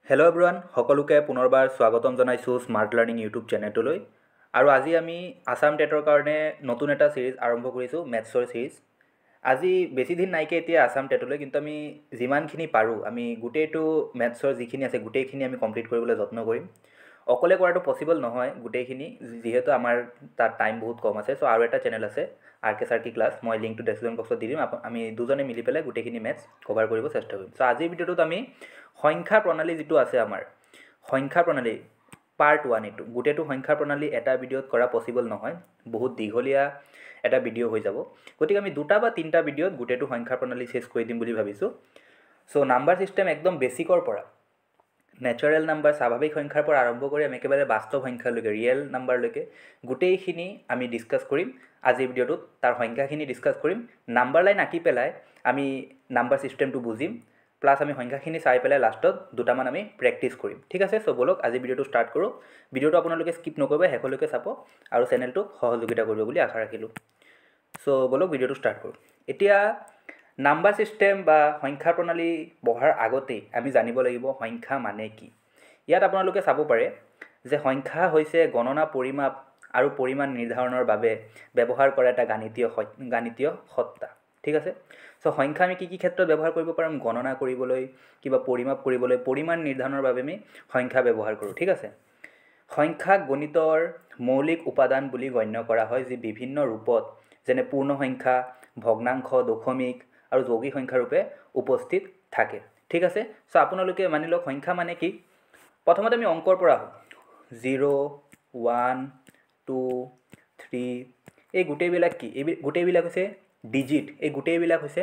Hello' everyone, সকলোকে পুনৰবাৰ স্বাগতম জনাইছোঁ স্মাৰ্ট লাৰ্ণিং ইউটিউব চেনেলটোলৈ। আৰু আজি আমি আছাম টেটৰ কাৰণে নতুন এটা ছিৰিজ আৰম্ভ কৰিছোঁ, মেথছৰ ছিৰিজ। আজি বেছি দিন নাইকে এতিয়া আছাম টেটলৈ, কিন্তু আমি যিমানখিনি পাৰোঁ আমি গোটেইটো মেথছৰ যিখিনি আছে গোটেইখিনি আমি কমপ্লিট কৰিবলৈ যত্ন কৰিম। অকলে কৰাটো পচিবল নহয় গোটেইখিনি, যিহেতু আমাৰ তাত টাইম বহুত কম আছে। চ' আৰু এটা চেনেল আছে RK ক্লাছ, মই লিংকটো ডেছক্ৰিপশ্যন বক্সত দি দিম। আমি দুজনে মিলি পেলাই গোটেইখিনি মেথছ কভাৰ কৰিব চেষ্টা কৰিম। চ' আজিৰ ভিডিঅ'টোত আমি সংখ্যা প্ৰণালী যিটো আছে আমাৰ সংখ্যা প্ৰণালী পাৰ্ট 1, এইটো গোটেইটো সংখ্যা প্ৰণালী এটা ভিডিঅ'ত কৰা পচিবল নহয়, বহুত দীঘলীয়া এটা ভিডিঅ' হৈ যাব। গতিকে আমি 2টা বা 3টা ভিডিঅ'ত গোটেইটো সংখ্যা প্ৰণালী চেছ কৰি দিম বুলি ভাবিছোঁ। চ' নাম্বাৰ ছিষ্টেম একদম বেছিকৰ পৰা, নেচাৰেল নাম্বাৰ স্বাভাৱিক সংখ্যাৰ পৰা আৰম্ভ কৰি আমি একেবাৰে বাস্তৱ সংখ্যালৈকে, ৰিয়েল নাম্বাৰলৈকে গোটেইখিনি আমি ডিছকাছ কৰিম আজিৰ ভিডিঅ'টোত। তাৰ সংখ্যাখিনি ডিছকাছ কৰিম, নাম্বাৰ লাইন আঁকি পেলাই আমি নাম্বাৰ ছিষ্টেমটো বুজিম, প্লাছ আমি সংখ্যাখিনি চাই পেলাই লাষ্টত 2টামান আমি প্ৰেক্টিছ কৰিম। ঠিক আছে, চ' ব'লক আজি ভিডিঅ'টো ষ্টাৰ্ট কৰোঁ। ভিডিঅ'টো আপোনালোকে স্কিপ নকৰিব, শেষলৈকে চাব আৰু চেনেলটোক সহযোগিতা কৰিব বুলি আশা ৰাখিলোঁ। চ' ব'লক ভিডিঅ'টো ষ্টাৰ্ট কৰোঁ। এতিয়া নাম্বাৰ ছিষ্টেম বা সংখ্যা প্ৰণালী পঢ়াৰ আগতেই আমি জানিব লাগিব সংখ্যা মানে কি। ইয়াত আপোনালোকে চাব পাৰে যে সংখ্যা হৈছে গণনা, পৰিমাপ আৰু পৰিমাণ নিৰ্ধাৰণৰ বাবে ব্যৱহাৰ কৰা এটা গাণিতীয় সত্তা। ঠিক আছে, চ' সংখ্যা আমি কি ক্ষেত্ৰত ব্যৱহাৰ কৰিব পাৰিম? গণনা কৰিবলৈ, কিবা পৰিমাপ কৰিবলৈ, পৰিমাণ নিৰ্ধাৰণৰ বাবে আমি সংখ্যা ব্যৱহাৰ কৰোঁ। ঠিক আছে, সংখ্যাক গণিতৰ মৌলিক উপাদান বুলি গণ্য কৰা হয়, যি বিভিন্ন ৰূপত যেনে পূৰ্ণ সংখ্যা, ভগ্নাংশ, দশমিক আৰু যৌগিক সংখ্যা ৰূপে উপস্থিত থাকে। ঠিক আছে, চ' আপোনালোকে মানি লওক সংখ্যা মানে কি। প্ৰথমতে আমি অংকৰ পৰা আহোঁ। 0, 1, 2, 3, এই গোটেইবিলাক কি? এই গোটেইবিলাক হৈছে ডিজিট, এই গোটেইবিলাক হৈছে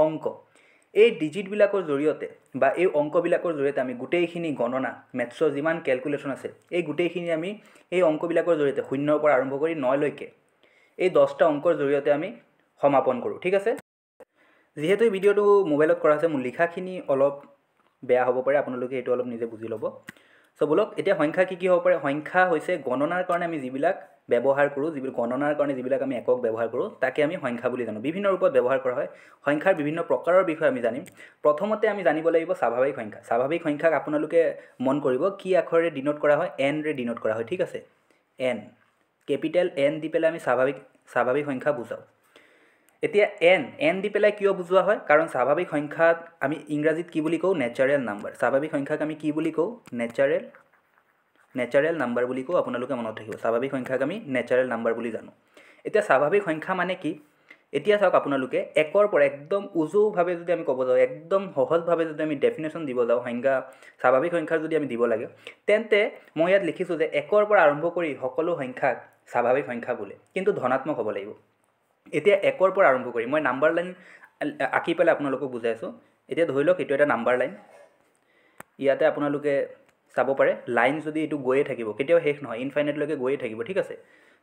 অংক। এই ডিজিটবিলাকৰ জৰিয়তে বা এই অংকবিলাকৰ জৰিয়তে আমি গোটেইখিনি গণনা, মেথছৰ যিমান কেলকুলেশ্যন আছে এই গোটেইখিনি আমি এই অংকবিলাকৰ জৰিয়তে 0ৰ পৰা আৰম্ভ কৰি 9লৈকে এই 10টা অংকৰ জৰিয়তে আমি সমাপন কৰোঁ। ঠিক আছে, যিহেতু এই ভিডিঅ'টো মোবাইলত কৰা আছে, মোৰ লিখাখিনি অলপ বেয়া হ'ব পাৰে, আপোনালোকে এইটো অলপ নিজে বুজি ল'ব। চ' ব'লক এতিয়া সংখ্যা কি হ'ব পাৰে। সংখ্যা হৈছে গণনাৰ কাৰণে আমি যিবিলাক ব্যৱহাৰ কৰোঁ, গণনাৰ কাৰণে যিবিলাক আমি একক ব্যৱহাৰ কৰোঁ, তাকে আমি সংখ্যা বুলি জানো। বিভিন্ন ৰূপত ব্যৱহাৰ কৰা হয়। সংখ্যাৰ বিভিন্ন প্ৰকাৰৰ বিষয়ে আমি জানিম। প্ৰথমতে আমি জানিব লাগিব স্বাভাৱিক সংখ্যা। স্বাভাৱিক সংখ্যাক আপোনালোকে মন কৰিব কি আখৰেৰে ডিনোট কৰা হয়? এনৰে ডিনোট কৰা হয়। ঠিক আছে, এন, কেপিটেল এন দি পেলাই আমি স্বাভাৱিক সংখ্যা বুজাওঁ। এতিয়া এন দি পেলাই কিয় বুজোৱা হয়? কাৰণ স্বাভাৱিক সংখ্যাক আমি ইংৰাজীত কি বুলি কওঁ? Natural number. স্বাভাৱিক সংখ্যাক আমি কি বুলি কওঁ? নেচাৰেল নাম্বাৰ বুলি কওঁ। আপোনালোকে মনত ৰাখিব, স্বাভাৱিক সংখ্যাক আমি নেচাৰেল নাম্বাৰ বুলি জানো। এতিয়া স্বাভাৱিক সংখ্যা মানে কি? এতিয়া চাওক আপোনালোকে একৰ পৰা একদম উজুভাৱে যদি আমি ক'ব যাওঁ, একদম সহজভাৱে যদি আমি ডেফিনেশ্যন দিব যাওঁ সংখ্যা, স্বাভাৱিক সংখ্যাৰ যদি আমি দিব লাগে, তেন্তে মই ইয়াত লিখিছোঁ যে একৰ পৰা আৰম্ভ কৰি সকলো সংখ্যাক স্বাভাৱিক সংখ্যা বোলে, কিন্তু ধনাত্মক হ'ব লাগিব। এতিয়া একৰ পৰা আৰম্ভ কৰি মই নাম্বাৰ লাইন আঁকি পেলাই আপোনালোকক বুজাইছোঁ। এতিয়া ধৰি লওক এইটো এটা নাম্বাৰ লাইন, ইয়াতে আপোনালোকে চাব পাৰে লাইন যদি এইটো গৈয়ে থাকিব, কেতিয়াও শেষ নহয়, ইনফাইনাইটলৈকে গৈয়ে থাকিব। ঠিক আছে,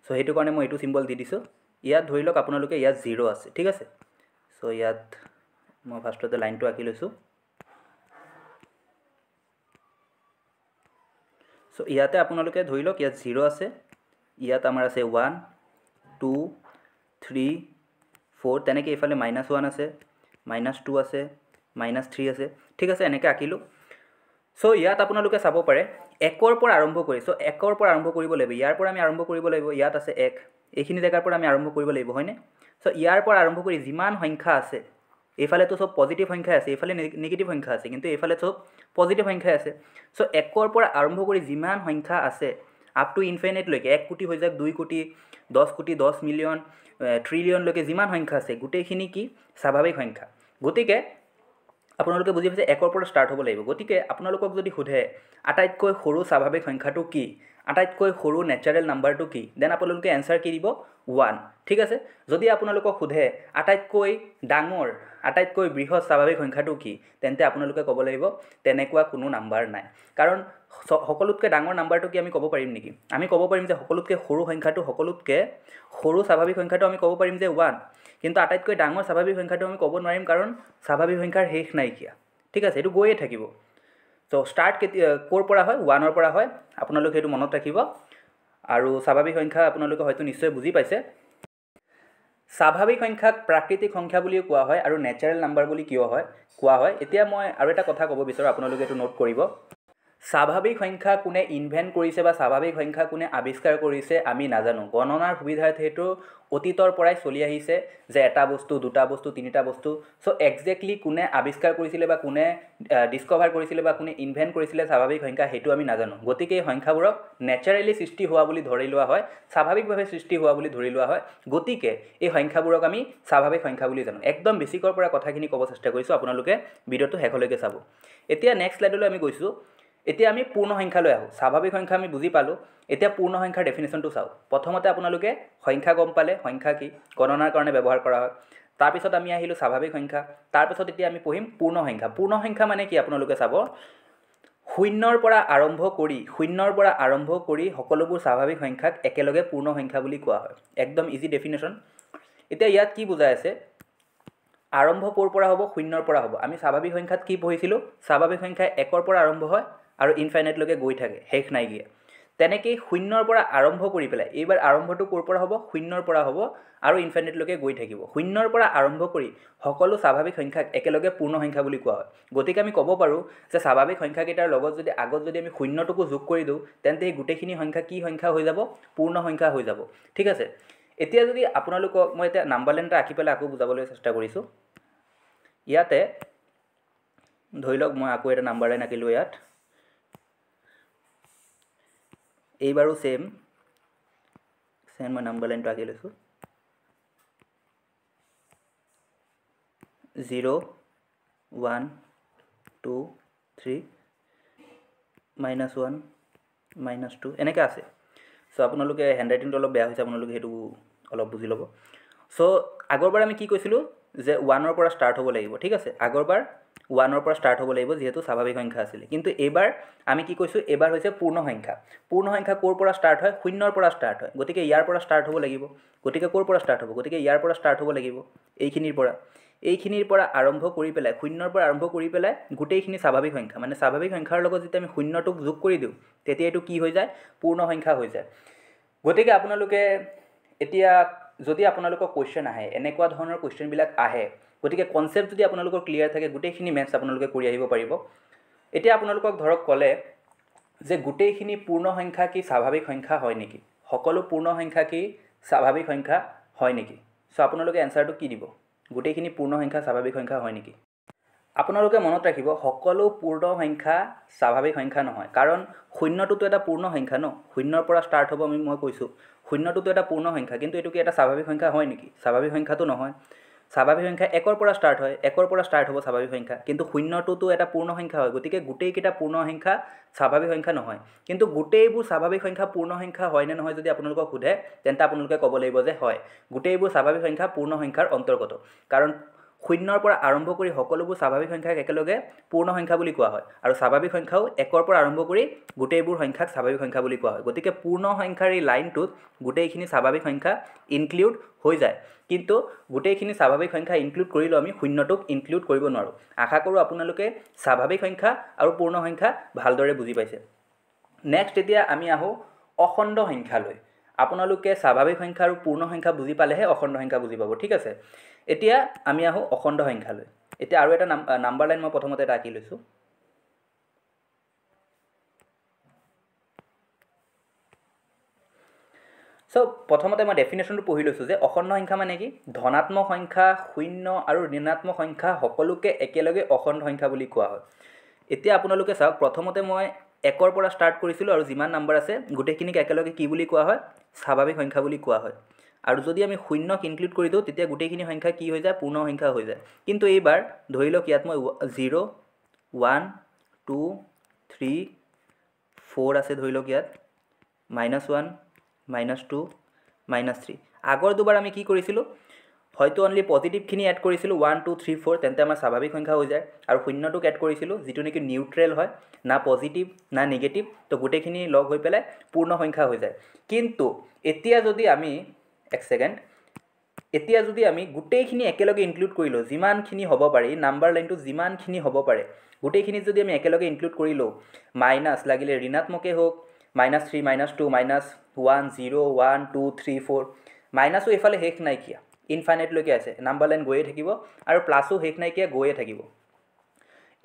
চ' সেইটো কাৰণে মই এইটো চিম্বল দি দিছোঁ। ইয়াত ধৰি লওক আপোনালোকে ইয়াত 0 আছে। ঠিক আছে, চ' ইয়াত মই ফাৰ্ষ্টতে লাইনটো আঁকি লৈছোঁ। চ' ইয়াতে আপোনালোকে ধৰি লওক ইয়াত 0 আছে, ইয়াত আমাৰ আছে 1, 2, 3, 4, তেনেকৈ এইফালে -1 আছে, -2 আছে, -3 আছে। ঠিক আছে, এনেকৈ আঁকিলোঁ। চ' ইয়াত আপোনালোকে চাব পাৰে একৰ পৰা আৰম্ভ কৰি, চ' একৰ পৰা আৰম্ভ কৰিব লাগিব। ইয়াৰ পৰা আমি আৰম্ভ কৰিব লাগিব, ইয়াত আছে 1, এইখিনি জেগাৰ পৰা আমি আৰম্ভ কৰিব লাগিব, হয়নে? চ' ইয়াৰ পৰা আৰম্ভ কৰি যিমান সংখ্যা আছে, এইফালেতো চব পজিটিভ সংখ্যাই আছে, এইফালে নিগেটিভ সংখ্যা আছে, কিন্তু এইফালে চব পজিটিভ সংখ্যাই আছে। চ' একৰ পৰা আৰম্ভ কৰি যিমান সংখ্যা আছে আপ টু ইনফাইনাইটলৈকে, 1 কোটি হৈ যাওক, 2 কোটি, 10 কোটি, 10 মিলিয়ন, ট্ৰিলিয়নলৈকে যিমান সংখ্যা আছে গোটেইখিনি কি? স্বাভাৱিক সংখ্যা। গতিকে আপোনালোকে বুজি পাইছে, একৰ পৰা ষ্টাৰ্ট হ'ব লাগিব। গতিকে আপোনালোকক যদি সোধে আটাইতকৈ সৰু স্বাভাৱিক সংখ্যাটো কি, আটাইতকৈ সৰু নেচাৰেল নাম্বাৰটো কি, দেন আপোনালোকে এনচাৰ কি দিব? 1। ঠিক আছে, যদি আপোনালোকক সোধে আটাইতকৈ ডাঙৰ, আটাইতকৈ বৃহৎ স্বাভাৱিক সংখ্যাটো কি, তেন্তে আপোনালোকে ক'ব লাগিব তেনেকুৱা কোনো নাম্বাৰ নাই। কাৰণ সকলোতকৈ ডাঙৰ নাম্বাৰটো কি আমি ক'ব পাৰিম নেকি? আমি ক'ব পাৰিম যে সকলোতকৈ সৰু সংখ্যাটো, সকলোতকৈ সৰু স্বাভাৱিক সংখ্যাটো আমি ক'ব পাৰিম যে 1, কিন্তু আটাইতকৈ ডাঙৰ স্বাভাৱিক সংখ্যাটো আমি ক'ব নোৱাৰিম, কাৰণ স্বাভাৱিক সংখ্যাৰ শেষ নাইকিয়া। ঠিক আছে, এইটো গৈয়ে থাকিব। চ' ষ্টাৰ্ট ক'ৰ পৰা হয়? 1ৰ পৰা হয়, আপোনালোকে সেইটো মনত ৰাখিব। আৰু স্বাভাৱিক সংখ্যা আপোনালোকে হয়তো নিশ্চয় বুজি পাইছে। স্বাভাৱিক সংখ্যাক প্ৰাকৃতিক সংখ্যা বুলিও কোৱা হয় আৰু নেচাৰেল নাম্বাৰ বুলি কিয় কোৱা হয়। এতিয়া মই আৰু এটা কথা ক'ব বিচাৰোঁ, আপোনালোকে এইটো নোট কৰিব। স্বাভাৱিক সংখ্যা কোনে ইনভেণ্ট কৰিছে বা স্বাভাৱিক সংখ্যা কোনে আৱিষ্কাৰ কৰিছে আমি নাজানো। গণনাৰ সুবিধাৰ্থে সেইটো অতীতৰ পৰাই চলি আহিছে যে এটা বস্তু, দুটা বস্তু, তিনিটা বস্তু। চ' একজেক্টলি কোনে আৱিষ্কাৰ কৰিছিলে বা কোনে ডিস্কভাৰ কৰিছিলে বা কোনে ইনভেণ্ট কৰিছিলে স্বাভাৱিক সংখ্যা সেইটো আমি নাজানো। গতিকে এই সংখ্যাবোৰক নেচাৰেলি সৃষ্টি হোৱা বুলি ধৰি লোৱা হয়, স্বাভাৱিকভাৱে সৃষ্টি হোৱা বুলি ধৰি লোৱা হয়। গতিকে এই সংখ্যাবোৰক আমি স্বাভাৱিক সংখ্যা বুলি জানো। একদম বেছিকৰ পৰা কথাখিনি ক'ব চেষ্টা কৰিছোঁ, আপোনালোকে ভিডিঅ'টো শেষলৈকে চাব। এতিয়া নেক্সট স্লাইডলৈ আমি গৈছোঁ। এতিয়া আমি পূৰ্ণ সংখ্যালৈ আহোঁ। স্বাভাৱিক সংখ্যা আমি বুজি পালোঁ, এতিয়া পূৰ্ণ সংখ্যাৰ ডেফিনেশ্যনটো চাওঁ। প্ৰথমতে আপোনালোকে সংখ্যা গম পালে, সংখ্যা কি, গণনাৰ কাৰণে ব্যৱহাৰ কৰা হয়। তাৰপিছত আমি আহিলোঁ স্বাভাৱিক সংখ্যা, তাৰপিছত এতিয়া আমি পঢ়িম পূৰ্ণ সংখ্যা। পূৰ্ণ সংখ্যা মানে কি আপোনালোকে চাব, শূন্যৰ পৰা আৰম্ভ কৰি সকলোবোৰ স্বাভাৱিক সংখ্যাক একেলগে পূৰ্ণ সংখ্যা বুলি কোৱা হয়। একদম ইজি ডেফিনেশ্যন। এতিয়া ইয়াত কি বুজাই আছে, আৰম্ভ ক'ৰ পৰা হ'ব, শূন্যৰ পৰা হ'ব। আমি স্বাভাৱিক সংখ্যাত কি পঢ়িছিলোঁ, স্বাভাৱিক সংখ্যা 1ৰ পৰা আৰম্ভ হয় আৰু ইনফাইনাইটলৈকে গৈ থাকে, শেষ নাইকিয়া। তেনেকেই শূন্যৰ পৰা আৰম্ভ কৰি পেলাই, এইবাৰ আৰম্ভটো ক'ৰ পৰা হ'ব, শূন্যৰ পৰা হ'ব আৰু ইনফাইনাইটলৈকে গৈ থাকিব। শূন্যৰ পৰা আৰম্ভ কৰি সকলো স্বাভাৱিক সংখ্যাক একেলগে পূৰ্ণ সংখ্যা বুলি কোৱা হয়। গতিকে আমি ক'ব পাৰোঁ যে স্বাভাৱিক সংখ্যাকেইটাৰ লগত যদি আগত যদি আমি শূন্যটোকো যোগ কৰি দিওঁ, তেন্তে এই গোটেইখিনি সংখ্যা কি সংখ্যা হৈ যাব, পূৰ্ণ সংখ্যা হৈ যাব। ঠিক আছে। এতিয়া যদি আপোনালোকক মই এতিয়া নাম্বাৰ লাইন এটা আঁকি পেলাই আকৌ বুজাবলৈ চেষ্টা কৰিছোঁ। ইয়াতে ধৰি লওক মই আকৌ এটা নাম্বাৰ লাইন আঁকিলোঁ ইয়াত, এইবাৰো ছেম মই নাম্বাৰ লাইনটো আঁকি লৈছোঁ। 0 1 2 3 -1 -2 এনেকৈ আছে। চ' আপোনালোকে হেণ্ডৰাইটিংটো অলপ বেয়া হৈছে, আপোনালোকে সেইটো অলপ বুজি ল'ব। চ' আগৰবাৰ আমি কি কৈছিলোঁ যে 1ৰ পৰা ষ্টাৰ্ট হ'ব লাগিব। ঠিক আছে, আগৰবাৰ 1ৰ পৰা ষ্টাৰ্ট হ'ব লাগিব যিহেতু স্বাভাৱিক সংখ্যা আছিলে। কিন্তু এইবাৰ আমি কি কৈছোঁ, এইবাৰ হৈছে পূৰ্ণ সংখ্যা। পূৰ্ণ সংখ্যা ক'ৰ পৰা ষ্টাৰ্ট হয়, শূন্যৰ পৰা ষ্টাৰ্ট হয়। গতিকে ইয়াৰ পৰা ষ্টাৰ্ট হ'ব লাগিব। গতিকে ক'ৰ পৰা ষ্টাৰ্ট হ'ব, গতিকে ইয়াৰ পৰা ষ্টাৰ্ট হ'ব লাগিব, এইখিনিৰ পৰা আৰম্ভ কৰি পেলাই, শূন্যৰ পৰা আৰম্ভ কৰি পেলাই গোটেইখিনি স্বাভাৱিক সংখ্যা, মানে স্বাভাৱিক সংখ্যাৰ লগত যেতিয়া আমি শূন্যটোক যোগ কৰি দিওঁ, তেতিয়া এইটো কি হৈ যায়, পূৰ্ণ সংখ্যা হৈ যায়। গতিকে আপোনালোকে এতিয়া যদি আপোনালোকৰ কুৱেশ্যন আহে, এনেকুৱা ধৰণৰ কুৱেশ্যনবিলাক আহে, গতিকে কনচেপ্ট যদি আপোনালোকৰ ক্লিয়াৰ থাকে, গোটেইখিনি মেথছ আপোনালোকে কৰি আহিব পাৰিব। এতিয়া আপোনালোকক ধৰক ক'লে যে গোটেইখিনি পূৰ্ণ সংখ্যা কি স্বাভাৱিক সংখ্যা হয় নেকি, সকলো পূৰ্ণ সংখ্যা কি স্বাভাৱিক সংখ্যা হয় নেকি। চ' আপোনালোকে এনচাৰটো কি দিব, গোটেইখিনি পূৰ্ণ সংখ্যা স্বাভাৱিক সংখ্যা হয় নেকি। আপোনালোকে মনত ৰাখিব, সকলো পূৰ্ণ সংখ্যা স্বাভাৱিক সংখ্যা নহয়, কাৰণ শূন্যটোতো এটা পূৰ্ণ সংখ্যা ন, শূন্যৰ পৰা ষ্টাৰ্ট হ'ব মই কৈছোঁ, শূন্যটোতো এটা পূৰ্ণ সংখ্যা, কিন্তু এইটো কি এটা স্বাভাৱিক সংখ্যা হয় নেকি, স্বাভাৱিক সংখ্যাটো নহয়। স্বাভাৱিক সংখ্যা 1ৰ পৰা ষ্টাৰ্ট হয়, 1ৰ পৰা ষ্টাৰ্ট হ'ব স্বাভাৱিক সংখ্যা, কিন্তু শূন্যটোতো এটা পূৰ্ণ সংখ্যা হয়। গতিকে গোটেইকেইটা পূৰ্ণ সংখ্যা স্বাভাৱিক সংখ্যা নহয়। কিন্তু গোটেইবোৰ স্বাভাৱিক সংখ্যা পূৰ্ণ সংখ্যা হয় নে নহয় যদি আপোনালোকক সোধে, তেন্তে আপোনালোকে ক'ব লাগিব যে হয়, গোটেইবোৰ স্বাভাৱিক সংখ্যা পূৰ্ণ সংখ্যাৰ অন্তৰ্গত। কাৰণ শূন্যৰ পৰা আৰম্ভ কৰি সকলোবোৰ স্বাভাৱিক সংখ্যাক একেলগে পূৰ্ণ সংখ্যা বুলি কোৱা হয়, আৰু স্বাভাৱিক সংখ্যাও 1ৰ পৰা আৰম্ভ কৰি গোটেইবোৰ সংখ্যাক স্বাভাৱিক সংখ্যা বুলি কোৱা হয়। গতিকে পূৰ্ণ সংখ্যাৰ এই লাইনটোত গোটেইখিনি স্বাভাৱিক সংখ্যা ইনক্লুড হৈ যায়, কিন্তু গোটেইখিনি স্বাভাৱিক সংখ্যা ইনক্লুড কৰিলেও আমি শূন্যটোক ইনক্লুড কৰিব নোৱাৰোঁ। আশা কৰোঁ আপোনালোকে স্বাভাৱিক সংখ্যা আৰু পূৰ্ণ সংখ্যা ভালদৰে বুজি পাইছে। নেক্সট এতিয়া আমি আহোঁ অখণ্ড সংখ্যালৈ। আপোনালোকে স্বাভাৱিক সংখ্যা আৰু পূৰ্ণ সংখ্যা বুজি পালেহে অখণ্ড সংখ্যা বুজি পাব। ঠিক আছে, এতিয়া আমি আহোঁ অখণ্ড সংখ্যালৈ। এতিয়া আৰু এটা নাম্বাৰ লাইন মই প্ৰথমতে এটা আঁকি লৈছোঁ। চ' প্ৰথমতে মই ডেফিনেশ্যনটো পঢ়ি লৈছোঁ যে অখণ্ড সংখ্যা মানে কি, ধনাত্মক সংখ্যা, শূন্য আৰু ঋণাত্মক সংখ্যা সকলোকে একেলগে অখণ্ড সংখ্যা বুলি কোৱা হয়। এতিয়া আপোনালোকে চাওক, প্ৰথমতে মই 1ৰ পৰা ষ্টাৰ্ট কৰিছিলোঁ আৰু যিমান নাম্বাৰ আছে গোটেইখিনিক একেলগে কি বুলি কোৱা হয়, স্বাভাৱিক সংখ্যা বুলি কোৱা হয়। আৰু যদি আমি শূন্যক ইনক্লুড কৰি দিওঁ, তেতিয়া গোটেইখিনি সংখ্যা কি হৈ যায়, পূৰ্ণ সংখ্যা হৈ যায়। কিন্তু এইবাৰ ধৰি লওক ইয়াত মই 0 1 2 3 4 আছে, ধৰি লওক ইয়াত -1 -2 -3। আগৰ দুবাৰ আমি কি কৰিছিলোঁ, হয়তো অনলি পজিটিভখিনি এড কৰিছিলোঁ 1 2 3 4, তেন্তে আমাৰ স্বাভাৱিক সংখ্যা হৈ যায়, আৰু শূন্যটোক এড কৰিছিলোঁ যিটো নেকি নিউট্ৰেল হয়, না পজিটিভ না নিগেটিভ, তো গোটেইখিনি লগ হৈ পেলাই পূৰ্ণ সংখ্যা হৈ যায়। কিন্তু এতিয়া যদি আমি গোটেইখিনি একেলগে ইনক্লুড কৰিলোঁ, যিমানখিনি হ'ব পাৰে, এই নাম্বাৰ লাইনটো যিমানখিনি হ'ব পাৰে গোটেইখিনি যদি আমি একেলগে ইনক্লুড কৰি লওঁ, মাইনাছ লাগিলে ঋণাত্মকেই হওক, -3 -2 -1 0 1 2 3 4, মাইনাছো এইফালে শেষ নাইকিয়া, ইনফাইনাইটলৈকে আছে, নাম্বাৰ লাইন গৈয়ে থাকিব, আৰু প্লাছো শেষ নাইকিয়া গৈয়ে থাকিব।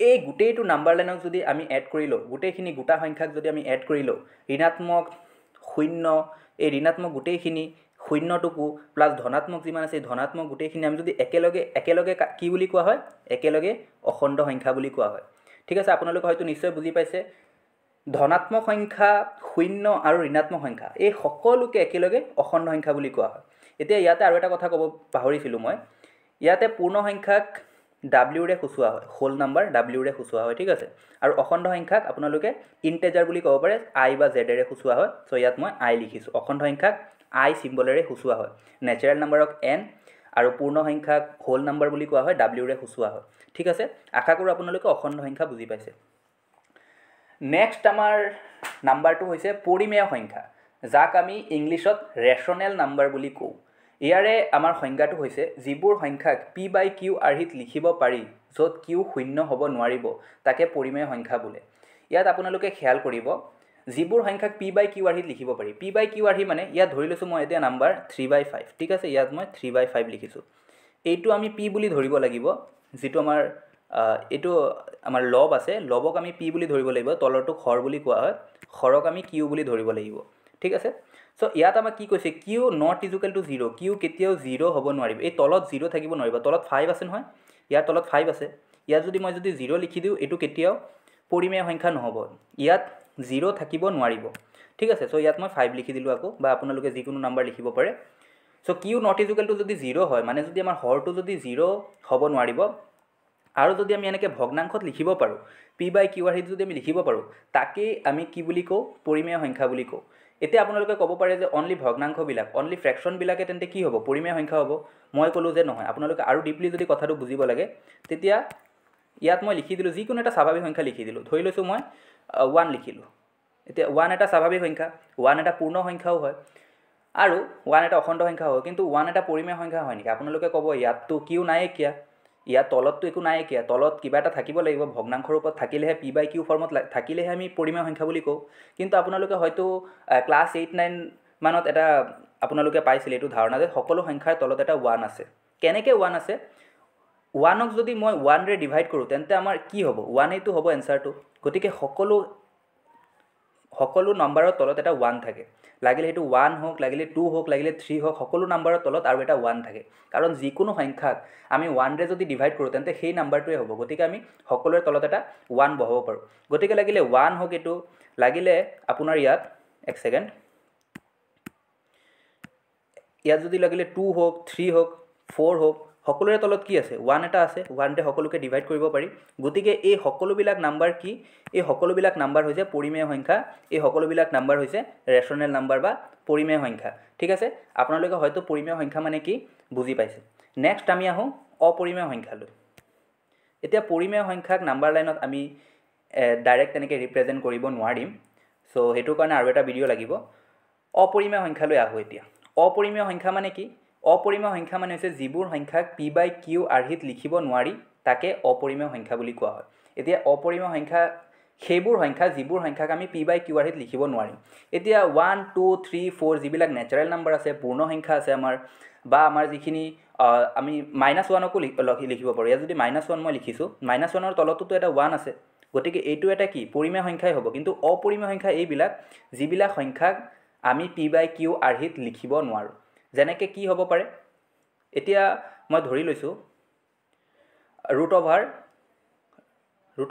এই গোটেইটো নাম্বাৰ লাইনক যদি আমি এড কৰি লওঁ, গোটেইখিনি গোটা সংখ্যাক যদি আমি এড কৰি লওঁ, ঋণাত্মক শূন্য, এই ঋণাত্মক গোটেইখিনি শূন্যটুকু প্লাছ ধনাত্মক যিমান আছে ধনাত্মক গোটেইখিনি আমি যদি একেলগে কি বুলি কোৱা হয়, একেলগে অখণ্ড সংখ্যা বুলি কোৱা হয়। ঠিক আছে, আপোনালোকে হয়তো নিশ্চয় বুজি পাইছে। ধনাত্মক সংখ্যা, শূন্য আৰু ঋণাত্মক সংখ্যা এই সকলোকে একেলগে অখণ্ড সংখ্যা বুলি কোৱা হয়। এতিয়া ইয়াতে আৰু এটা কথা ক'ব পাহৰিছিলোঁ মই, ইয়াতে পূৰ্ণ সংখ্যাক ডাব্লিউৰে সূচোৱা হয়, হোল নাম্বাৰ ডাব্লিউৰে সূচোৱা হয়। ঠিক আছে, আৰু অখণ্ড সংখ্যাক আপোনালোকে ইণ্টেজাৰ বুলি ক'ব পাৰে, আই বা জেডেৰে সূচোৱা হয়। চ' ইয়াত মই আই লিখিছোঁ। অখণ্ড সংখ্যাক আই চিম্বলেৰে সূচোৱা হয়, নেচাৰেল নাম্বাৰক এন, আৰু পূৰ্ণ সংখ্যাক হোল নাম্বাৰ বুলি কোৱা হয়, ডাব্লিউৰে সূচোৱা হয়। ঠিক আছে, আশা কৰোঁ আপোনালোকে অখণ্ড সংখ্যা বুজি পাইছে। নেক্সট আমাৰ নাম্বাৰটো হৈছে পৰিমেয় সংখ্যা, যাক আমি ইংলিছত ৰেচনেল নাম্বাৰ বুলি কওঁ। ইয়াৰে আমাৰ সংজ্ঞাটো হৈছে যিবোৰ সংখ্যাক পি বাই কিউ আৰ্হিত লিখিব পাৰি, য'ত কিউ শূন্য হ'ব নোৱাৰিব, তাকে পৰিমেয় সংখ্যা বোলে। ইয়াত আপোনালোকে খেয়াল কৰিব, যিবোৰ সংখ্যাক পি বাই কিউ আৰ্হিত লিখিব পাৰি, পি বাই কিউ আৰ্হি মানে ইয়াত ধৰি লৈছোঁ মই এতিয়া নাম্বাৰ 3/5। ঠিক আছে, ইয়াত মই 3/5 লিখিছোঁ। এইটো আমি পি বুলি ধৰিব লাগিব, যিটো এইটো আমাৰ লব আছে, লবক আমি পি বুলি ধৰিব লাগিব, তলৰটোক হৰ বুলি কোৱা হয়, হৰক আমি কিউ বুলি ধৰিব লাগিব। ঠিক আছে, চ' ইয়াত আমাক কি কৈছে, Q not equal to 0, Q কেতিয়াও 0 হ'ব নোৱাৰিব। এই তলত 0 থাকিব নোৱাৰিব, তলত 5 আছে নহয়, ইয়াৰ তলত 5 আছে। ইয়াত যদি মই 0 লিখি দিওঁ, এইটো কেতিয়াও পৰিমেয় সংখ্যা নহ'ব, ইয়াত 0 থাকিব নোৱাৰিব। ঠিক আছে, চ' ইয়াত মই 5 লিখি দিলোঁ আকৌ, বা আপোনালোকে যিকোনো নাম্বাৰ লিখিব পাৰে। চ' কিউ নট ইজুকেল টু যদি 0 হয়, মানে যদি আমাৰ হৰটো যদি 0 হ'ব নোৱাৰিব, আৰু যদি আমি এনেকৈ ভগ্নাংশত লিখিব পাৰোঁ, পি বাই কিউ আৰ্হিত যদি আমি লিখিব পাৰোঁ, তাকেই আমি কি বুলি কওঁ, পৰিমেয় সংখ্যা বুলি কওঁ। এতিয়া আপোনালোকে ক'ব পাৰে যে অনলি ভগ্নাংশবিলাক, অনলি ফ্ৰেকশ্যনবিলাকে তেন্তে কি হ'ব, পৰিমেয় সংখ্যা হ'ব। মই ক'লোঁ যে নহয়, আপোনালোকে আৰু ডিপলি যদি কথাটো বুজিব লাগে, তেতিয়া ইয়াত মই লিখি দিলোঁ, যিকোনো এটা স্বাভাৱিক সংখ্যা লিখি দিলোঁ। ধৰি লৈছোঁ মই 1 লিখিলোঁ। এতিয়া 1 এটা স্বাভাৱিক সংখ্যা, 1 এটা পূৰ্ণ সংখ্যাও হয়, আৰু 1 এটা অখণ্ড সংখ্যা হয়। কিন্তু 1 এটা পৰিমেয় সংখ্যা হয় নেকি? আপোনালোকে ক'ব ইয়াততো কিউ নাইয়ে কিয়া, ইয়াত তলততো একো নাই কিয়া, তলত কিবা এটা থাকিব লাগিব, ভগ্নাংশৰ ওপৰত থাকিলেহে, পি বাই কিউ ফৰ্মত থাকিলেহে আমি পৰিমেয় সংখ্যা বুলি কওঁ। কিন্তু আপোনালোকে হয়তো ক্লাছ 8-9 মানত এটা আপোনালোকে পাইছিলে এইটো ধাৰণা যে সকলো সংখ্যাৰ তলত এটা 1 আছে। কেনেকৈ 1 আছে? 1ক যদি মই 1ৰে ডিভাইড কৰোঁ, তেন্তে আমাৰ কি হ'ব, 1এইটো হ'ব এনচাৰটো। গতিকে সকলো নাম্বাৰৰ তলত এটা 1 থাকে, লাগিলে সেইটো 1 হওক, লাগিলে 2 হওক, লাগিলে 3 হওক, সকলো নাম্বাৰৰ তলত আৰু এটা 1 থাকে। কাৰণ যিকোনো সংখ্যাক আমি 1ৰে যদি ডিভাইড কৰোঁ, তেন্তে সেই নাম্বাৰটোৱে হ'ব। গতিকে আমি সকলোৰে তলত এটা 1 বহাব পাৰোঁ। গতিকে লাগিলে 1 হওক, এইটো লাগিলে আপোনাৰ ইয়াত এক ছেকেণ্ড, ইয়াত যদি লাগিলে 2 হওক, 3 হওক, 4 হওক, সকলোৰে তলত কি আছে, 1 এটা আছে। 1ৰে সকলোকে ডিভাইড কৰিব পাৰি। গতিকে এই সকলোবিলাক নাম্বাৰ কি, এই সকলোবিলাক নাম্বাৰ হৈছে পৰিমেয় সংখ্যা, এই সকলোবিলাক নাম্বাৰ হৈছে ৰেচনেল নাম্বাৰ বা পৰিমেয় সংখ্যা। ঠিক আছে, আপোনালোকে হয়তো পৰিমেয় সংখ্যা মানে কি বুজি পাইছে। নেক্সট আমি আহোঁ অপৰিমেয় সংখ্যালৈ। এতিয়া পৰিমেয় সংখ্যাক নাম্বাৰ লাইনত আমি ডাইৰেক্ট তেনেকৈ ৰিপ্ৰেজেণ্ট কৰিব নোৱাৰিম, চ' সেইটোৰ কাৰণে আৰু এটা ভিডিঅ' লাগিব। অপৰিমেয় সংখ্যালৈ আহোঁ এতিয়া। অপৰিমেয় সংখ্যা মানে কি? অপৰিমেয় সংখ্যা মানে হৈছে যিবোৰ সংখ্যাক পি বাই কিউ আৰ্হিত লিখিব নোৱাৰি, তাকে অপৰিমেয় সংখ্যা বুলি কোৱা হয়। এতিয়া অপৰিমেয় সংখ্যা সেইবোৰ সংখ্যা যিবোৰ সংখ্যাক আমি পি বাই কিউ আৰ্হিত লিখিব নোৱাৰিম। এতিয়া 1, 2, 3, 4 যিবিলাক নেচাৰেল নাম্বাৰ আছে, পূৰ্ণ সংখ্যা আছে আমাৰ, বা আমাৰ যিখিনি আমি -1কো লিখিব পাৰোঁ। ইয়াত যদি -1 মই লিখিছোঁ, -1ৰ তলতোতো এটা 1 আছে। গতিকে এইটো এটা কি পৰিমেয় সংখ্যাই হ'ব। কিন্তু অপৰিমেয় সংখ্যা এইবিলাক যিবিলাক সংখ্যাক আমি পি বাই কিউ আৰ্হিত লিখিব নোৱাৰোঁ। যেনেকৈ কি হ'ব পাৰে, এতিয়া মই ধৰি লৈছোঁ ৰুট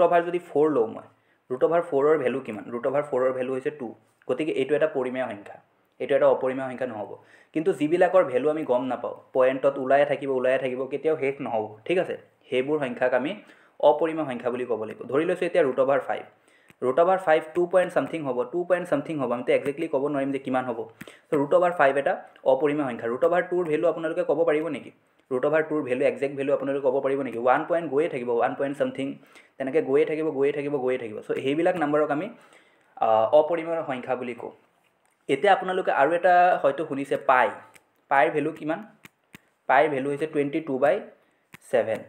অভাৰ যদি 4 লওঁ মই, ৰুট অভাৰ 4ৰ ভেলু কিমান? ৰুট অভাৰ 4ৰ ভেলু হৈছে 2। গতিকে এইটো এটা পৰিমেয় সংখ্যা, এইটো এটা অপৰিমেয় সংখ্যা নহ'ব। কিন্তু যিবিলাকৰ ভেলু আমি গম নাপাওঁ, পইণ্টত ওলাই থাকিব, কেতিয়াও শেষ নহ'ব। ঠিক আছে, সেইবোৰ সংখ্যাক আমি অপৰিমেয় সংখ্যা বুলি ক'ব লাগিব। ধৰি লৈছোঁ এতিয়া root over 5, root over 5 2 point something হ'ব, 2 পইণ্ট চামথিং হ'ব, আমিতো একজেক্টলি ক'ব নোৱাৰিম যে কিমান হ'ব। ত' ৰুট অভাৰ 5 এটা অপৰিমেয় সংখ্যা। ৰুট অভাৰ 2ৰ ভেলু আপোনালোকে ক'ব পাৰিব নেকি? ৰুট অভাৰ 2ৰ ভেলু একজেক্ট ভেলু আপোনালোকে ক'ব পাৰিব নেকি? 1 পইণ্ট গৈয়ে থাকিব, 1 পইণ্ট চামথিং, তেনেকৈ গৈয়ে থাকিব। চ' সেইবিলাক নাম্বাৰক আমি অপৰিমেয় সংখ্যা বুলি কওঁ। এতিয়া আপোনালোকে আৰু এটা হয়তো শুনিছে পাইৰ ভেলু কিমান? পাইৰ ভেলু হৈছে 22/7।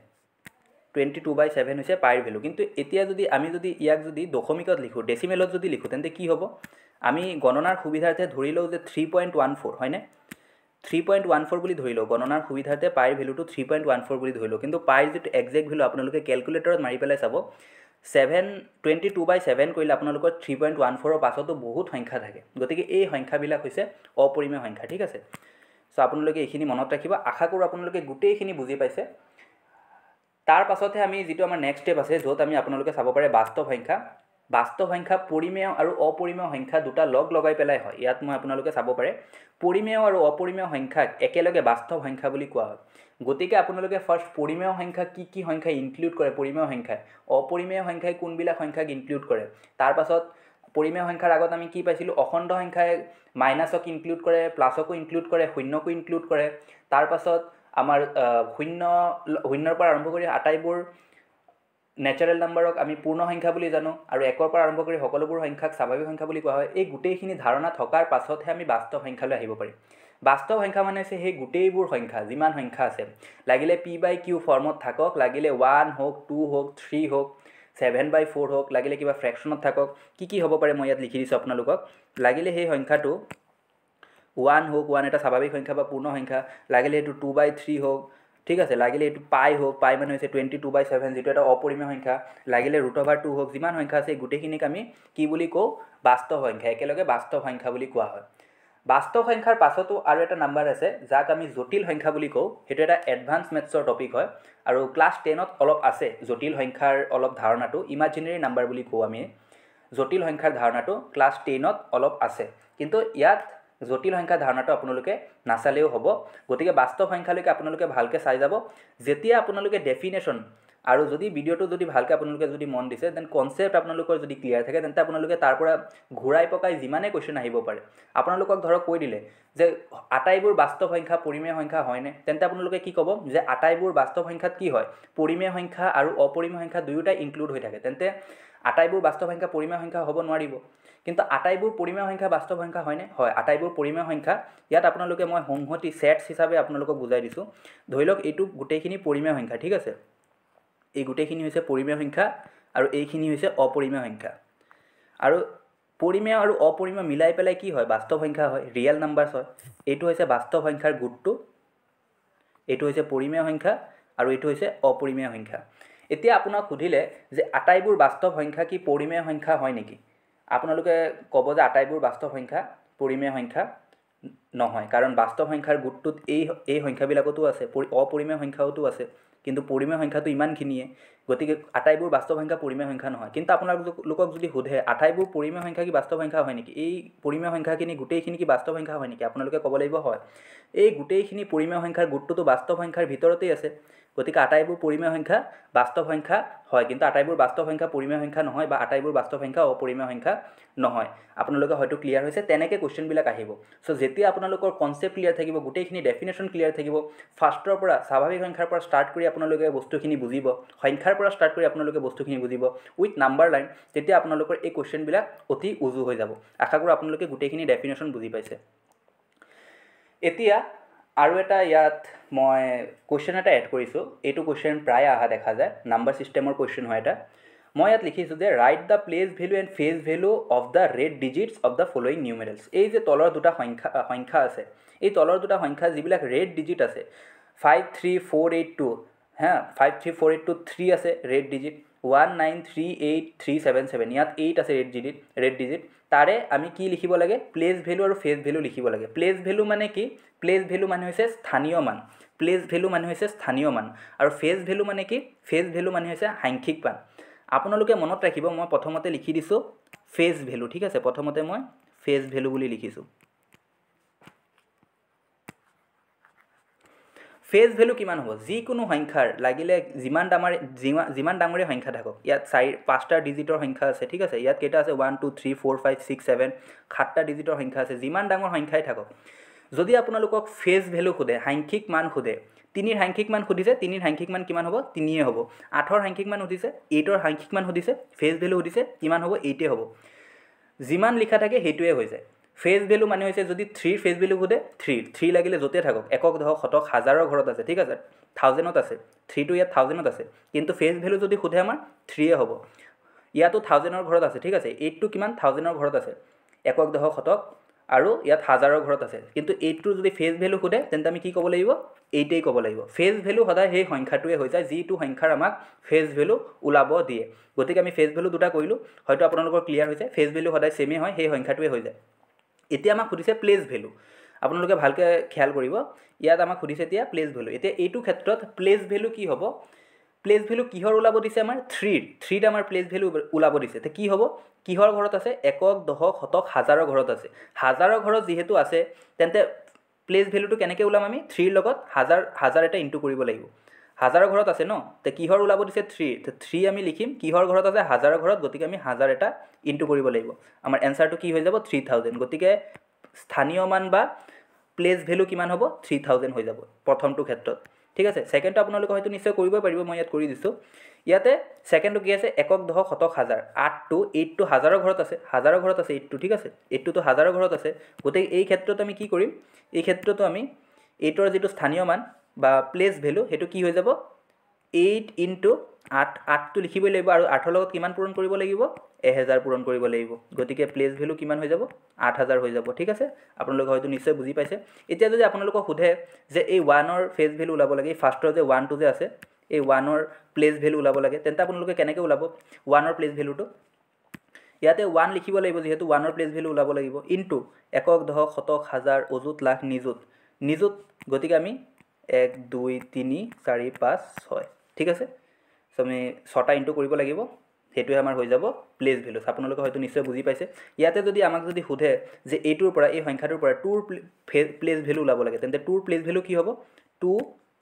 22/7 হৈছে পাইৰ ভেলু। কিন্তু এতিয়া আমি যদি ইয়াক যদি দশমিকত লিখোঁ, ডেচিমেলত যদি লিখোঁ, তেন্তে কি হ'ব? আমি গণনাৰ সুবিধাৰ্থে ধৰি লওঁ যে 3.14 হয়নে? 3.14 বুলি ধৰি লওঁ গণনাৰ সুবিধাতে পাইৰ ভেলুটো 3.14 বুলি ধৰি লওঁ কিন্তু পাইৰ যিটো একজেক্ট ভেলু আপোনালোকে কেলকুলেটৰত মাৰি পেলাই চাব 22/7 কৰিলে আপোনালোকৰ 3.14 পাছতো বহুত সংখ্যা থাকে গতিকে এই সংখ্যাবিলাক হৈছে অপৰিমেয় সংখ্যা ঠিক আছে সো আপোনালোকে এইখিনি মনত ৰাখিব আশা কৰোঁ আপোনালোকে গোটেইখিনি বুজি পাইছে তাৰ পাছতহে আমি যিটো আমাৰ নেক্সট ষ্টেপ আছে য'ত আমি আপোনালোকে চাব পাৰে বাস্তৱ সংখ্যা পৰিমেয় আৰু অপৰিমেয় সংখ্যা দুটা লগ লগাই পেলাই হয় ইয়াত মই আপোনালোকে চাব পাৰে পৰিমেয় আৰু অপৰিমেয় সংখ্যাক একেলগে বাস্তৱ সংখ্যা বুলি কোৱা হয় গতিকে আপোনালোকে ফাৰ্স্ট পৰিমেয় সংখ্যা কি সংখ্যা ইনক্লুড কৰে পৰিমেয় সংখ্যাই অপৰিমেয় সংখ্যাই কোনবিলাক সংখ্যাক ইনক্লুড কৰে তাৰ পাছত পৰিমেয় সংখ্যাৰ আগত আমি কি পাইছিলোঁ অখণ্ড সংখ্যাই মাইনাছক ইনক্লুড কৰে প্লাছকো ইনক্লুড কৰে শূন্যকো ইনক্লুড কৰে তাৰ পাছত আমাৰ শূন্যৰ পৰা আৰম্ভ কৰি আটাইবোৰ নেচাৰেল নাম্বাৰক আমি পূৰ্ণ সংখ্যা বুলি জানো আৰু একৰ পৰা আৰম্ভ কৰি সকলোবোৰ সংখ্যাক স্বাভাৱিক সংখ্যা বুলি কোৱা হয় এই গোটেইখিনি ধাৰণা থকাৰ পাছতহে আমি বাস্তৱ সংখ্যালৈ আহিব পাৰিম বাস্তৱ সংখ্যা মানে হৈছে সেই গোটেইবোৰ সংখ্যা যিমান সংখ্যা আছে লাগিলে p/q ফৰ্মত থাকক লাগিলে 1 হোক 2 হোক 3 হোক 7/4 হোক লাগিলে কিবা ফ্ৰেকশ্যনত থাকক কি হ'ব পাৰে মই ইয়াত লিখি দিছোঁ আপোনালোকক লাগিলে সেই সংখ্যাটো 1 হোক 1 এটা স্বাভাৱিক সংখ্যা বা পূৰ্ণ সংখ্যা লাগিলে এইটো 2/3 হোক ঠিক আছে লাগিলে এইটো পাই হোক পাই মানে হৈছে 22/7 যেটো এটা অপৰিমেয় সংখ্যা লাগিলে √2 হোক যিমান সংখ্যা আছে গোটেইখিনিক আমি কি বুলি কওঁ বাস্তৱ সংখ্যা একেলগে বাস্তৱ সংখ্যা বুলি কোৱা হয় বাস্তৱ সংখ্যাৰ পাছতো আৰু এটা নাম্বাৰ আছে যাক আমি জটিল সংখ্যা বুলি কওঁ হেতু এটা এডভান্স মেথছৰ টপিক হয় আৰু ক্লাছ 10ত অলপ আছে জটিল সংখ্যাৰ অলপ ধাৰণাটো ইমাজিনাৰী নাম্বাৰ বুলি কওঁ আমি জটিল সংখ্যাৰ ধাৰণাটো ক্লাছ 10ত অলপ আছে কিন্তু ইয়াত জটিল সংখ্যা ধাৰণাটো আপোনালোকে নাচালেও হ'ব গতিকে বাস্তৱ সংখ্যালৈকে আপোনালোকে ভালকে চাই যাব যেতিয়া আপোনালোকে ডেফিনেশ্যন আৰু যদি ভিডিওটো যদি ভালকে আপোনালোকে যদি মন দিছে দেন কনসেপ্ট আপোনালোকৰ যদি ক্লিয়াৰ থাকে তেন্তে আপোনালোকে তাৰ পৰা ঘূৰাই পকাই যিমানে কোৱেশ্চন আহিব পাৰে আপোনালোকক ধৰক কৈ দিলে যে আটাইবোৰ বাস্তৱ সংখ্যা পৰিমেয় সংখ্যা হয়নে তেন্তে আপোনালোকে কি ক'ব যে আটাইবোৰ বাস্তৱ সংখ্যাত কি হয় পৰিমেয় সংখ্যা আৰু অপৰিমেয় সংখ্যা দুয়োটা ইনক্লুড হৈ থাকে তেন্তে আটাইবোৰ বাস্তৱ সংখ্যা পৰিমেয় সংখ্যা হ'ব নোৱাৰিব কিন্তু আটাইবোৰ পৰিমেয় সংখ্যা বাস্তৱ সংখ্যা হয়নে হয় আটাইবোৰ পৰিমেয় সংখ্যা ইয়াত আপোনালোকে মই সংহতি সেটস হিচাপে আপোনালোকক বুজাই দিছোঁ ধৰি লওক এইটো গোটেইখিনি পৰিমেয় সংখ্যা ঠিক আছে এই গোটেইখিনি হৈছে পৰিমেয় সংখ্যা আৰু এইখিনি হৈছে অপৰিমেয় সংখ্যা আৰু পৰিমেয় আৰু অপৰিমেয় মিলাই পেলাই কি হয় বাস্তৱ সংখ্যা হয় ৰিয়েল নাম্বাৰছ হয় এইটো হৈছে বাস্তৱ সংখ্যাৰ গুণটো এইটো হৈছে পৰিমেয় সংখ্যা আৰু এইটো হৈছে অপৰিমেয় সংখ্যা এতিয়া আপোনাক সুধিলে যে আটাইবোৰ বাস্তৱ সংখ্যা কি পৰিমেয় সংখ্যা হয় নেকি আপোনালোকে ক'ব যে আটাইবোৰ বাস্তৱ সংখ্যা পৰিমেয় সংখ্যা নহয় কাৰণ বাস্তৱ সংখ্যাৰ গুণটোত এই সংখ্যাবিলাকতো আছে অপৰিমেয় সংখ্যাওতো আছে কিন্তু পৰিমেয় সংখ্যাটো ইমানখিনিয়ে গতিকে আটাইবোৰ বাস্তৱ সংখ্যা পৰিমেয় সংখ্যা নহয় কিন্তু আপোনালোকক যদি সোধে আটাইবোৰ পৰিমেয় সংখ্যা কি বাস্তৱ সংখ্যা হয় নেকি এই পৰিমেয় সংখ্যাখিনি গোটেইখিনি কি বাস্তৱ সংখ্যা হয় নেকি আপোনালোকে ক'ব লাগিব হয় এই গোটেইখিনি পৰিমেয় সংখ্যাৰ গুণটোতো বাস্তৱ সংখ্যাৰ ভিতৰতেই আছে গতিকে আটাইবোৰ পৰিমেয় সংখ্যা বাস্তৱ সংখ্যা হয় কিন্তু আটাইবোৰ বাস্তৱ সংখ্যা পৰিমেয় সংখ্যা নহয় বা আটাইবোৰ বাস্তৱ সংখ্যা অপৰিমেয় সংখ্যা নহয় আপোনালোকে হয়তো ক্লিয়াৰ হৈছে তেনেকৈ কোৱেশ্চনবিলাক আহিব সো যেতিয়া আপোনালোকৰ কনসেপ্ট ক্লিয়াৰ থাকিব গোটেইখিনি ডেফিনেশ্যন ক্লিয়াৰ থাকিব ফাৰ্ষ্টৰ পৰা স্বাভাৱিক সংখ্যাৰ পৰা ষ্টাৰ্ট কৰি আপোনালোকে বস্তুখিনি বুজিব সংখ্যাৰ পৰা ষ্টাৰ্ট কৰি আপোনালোকে বস্তুখিনি বুজিব উইথ নাম্বাৰ লাইন তেতিয়া আপোনালোকৰ এই কোৱেশ্চনবিলাক অতি উজু হৈ যাব আশা কৰোঁ আপোনালোকে গোটেইখিনি ডেফিনেশ্যন বুজি পাইছে এতিয়া আৰু এটা ইয়াত মই কোৱেশ্চন এটা এড কৰিছোঁ এইটো কোৱেশ্চন প্ৰায় আহা দেখা যায় নাম্বাৰ সিস্টেমৰ কোৱেশ্চন হয় এটা মই ইয়াত লিখিছোঁ যে write the place value and face value of the red digits of the following numerals এই যে তলৰ দুটা সংখ্যা আছে এই তলৰ দুটা সংখ্যা যিবিলাক ৰেড ডিজিট আছে 53482 হা 53482 আছে ৰেড ডিজিট 1938377 ইয়াত 8 আছে ৰেড ডিজিট তাৰে আমি কি লিখিব লাগে প্লেচ ভেলু আৰু ফেজ ভেলু লিখিব লাগে প্লেচ ভেলু মানে কি প্লেচ ভেলু মানে হৈছে স্থানীয় মান প্লেচ ভেলু মানে হৈছে স্থানীয় মান আৰু ফেজ ভেলু মানে কি ফেজ ভেলু মানে হৈছে সাংখ্যিক মান আপোনালোকে মনত ৰাখিব মই প্ৰথমতে লিখি দিছোঁ ফেজ ভেলু ঠিক আছে প্ৰথমতে মই ফেজ ভেলু বুলি লিখিছোঁ ফেজ ভেলু কিমান হ'ব যিকোনো সংখ্যাৰ লাগিলে যিমান ডাঙৰে সংখ্যা থাকক ইয়াত 5টা ডিজিটৰ সংখ্যা আছে ঠিক আছে ইয়াত কেইটা আছে 1 2 3 4 5 6 7 7টা ডিজিটৰ সংখ্যা আছে যিমান ডাঙৰ সংখ্যাই থাকক যদি আপোনালোকক ফেজ ভেলু খুদে সাংখ্যিক মান খুদে 3ৰ সাংখ্যিক মান খুদিছে 3ৰ সাংখ্যিক মান কিমান হ'ব 3 হ'ব 8ৰ সাংখ্যিক মান সুধিছে 8ৰ সাংখ্যিক মান সুধিছে ফেজ ভেলু সুধিছে কিমান হ'ব 8 হ'ব যিমান লিখা থাকে হেতুৱে হৈ যায় ফেজ ভেলু মানে হৈছে যদি 3 ফেজ ভেলু খুদে 3 লাগিলে যতে থাকক একক দহক শতক হাজাৰৰ ঘৰত আছে ঠিক আছে 1000ত আছে 3 টো ইয়াত 1000ত আছে কিন্তু ফেজ ভেলু যদি খুদে আমাৰ 3 হ'ব ইয়াতো 1000ৰ ঘৰত আছে ঠিক আছে 8 টো কিমান 1000ৰ ঘৰত আছে একক দহক শতক আৰু ইয়াত হাজাৰৰ ঘৰত আছে কিন্তু 8টোৰ যদি ফেজ ভেলু সোধে তেন্তে আমি কি ক'ব লাগিব 8এই ক'ব লাগিব ফেজ ভেলু সদায় সেই সংখ্যাটোৱে হৈ যায় যিটো সংখ্যাৰ আমাক ফেজ ভেলু ওলাব দিয়ে গতিকে আমি ফেজ ভেলু দুটা কৰিলোঁ হয়তো আপোনালোকৰ ক্লিয়াৰ হৈছে ফেজ ভেলু সদায় সেমে হয় সেই সংখ্যাটোৱে হৈ যায় এতিয়া আমাক সুধিছে প্লেস ভেলু আপোনালোকে ভালকৈ খেয়াল কৰিব ইয়াত আমাক সুধিছে এতিয়া প্লেস ভেলু এতিয়া এইটো ক্ষেত্ৰত প্লেস ভেলু কি হ'ব প্লেস ভেলু কিহৰ ওলাব দিছে আমাৰ 3 আমাৰ প্লেস ভেলু ওলাব দিছে তে কি হ'ব কিহৰ ঘৰত আছে একক দশক শতক হাজাৰৰ ঘৰত আছে হাজাৰৰ ঘৰত যেহেতু আছে তেন্তে প্লেস ভেলুটো কেনেকৈ ওলাম আমি 3 লগত হাজাৰ এটা ইনটু কৰিব লাগিব হাজাৰৰ ঘৰত আছে ন তে কিহৰ ওলাব দিছে 3 তে 3 আমি লিখিম কিহৰ ঘৰত আছে হাজাৰৰ ঘৰত গতিকে আমি হাজাৰ এটা ইনটু কৰিব লাগিব আমাৰ এনসাৰটো কি হৈ যাব 3000 গতিকে স্থানীয় মান বা প্লেস ভেলু কিমান হ'ব 3000 হৈ যাব প্ৰথমটো ক্ষেত্ৰত ঠিক আছে সেকেন্ডটো আপোনালোকে হয়তো নিশ্চয় কৰিব পাৰিব মই ইয়াত কৰি দিছো ইয়াতে সেকেন্ডটো কি আছে একক দশক শতক হাজাৰ 8 টো হাজাৰৰ ঘৰত আছে 8 টো ঠিক আছে 8 টো হাজাৰৰ ঘৰত আছে গতিকে এই ক্ষেত্ৰত আমি কি কৰিম এই ক্ষেত্ৰতো আমি 8ৰ যেটো স্থানীয় মান বা প্লেস ভেলু হেতু কি হৈ যাব 8 * 8 টো লিখিব লাগিব আৰু 8ৰ লগত কিমান পূৰণ কৰিব লাগিব 1000 পূৰণ কৰিব লাগিব গতিকে প্লেস ভেলু কিমান হৈ যাব 8000 হৈ যাব ঠিক আছে আপোনালোকে হয়তো নিশ্চয় বুজি পাইছে এতিয়া যদি আপোনালোকক সোধে যে এই 1ৰ ফেজ ভেলু ওলাব লাগে এই ফাৰ্ষ্টৰ যে 1 টো যে আছে এই 1ৰ প্লেস ভেলু ওলাব লাগে তেন্তে আপোনালোকে কেনেকৈ ওলাব 1ৰ প্লেস ভেলুটো ইয়াতে 1 লিখিব লাগিব যেহেতু 1ৰ প্লেস ভেলু ওলাব লাগিব ইনটু একক দশক শতক হাজাৰ অযুত লাখ নিযুত গতিকে আমি 1 2 3 4 5 6 ঠিক আছে সো আমি 6টা ইনটু কৰিব লাগিব হেতুৱে আমাৰ হৈ যাব প্লেস ভেলু আপোনালোকে হয়তো নিশ্চয় বুজি পাইছে ইয়াতে যদি আমাক যদি সোধে যে এইটোৰ পৰা এই সংখ্যাটোৰ পৰা 2ৰ প্লেস ভেলু ওলাব লাগে তেন্তে 2ৰ প্লেস ভেলু কি হ'ব 2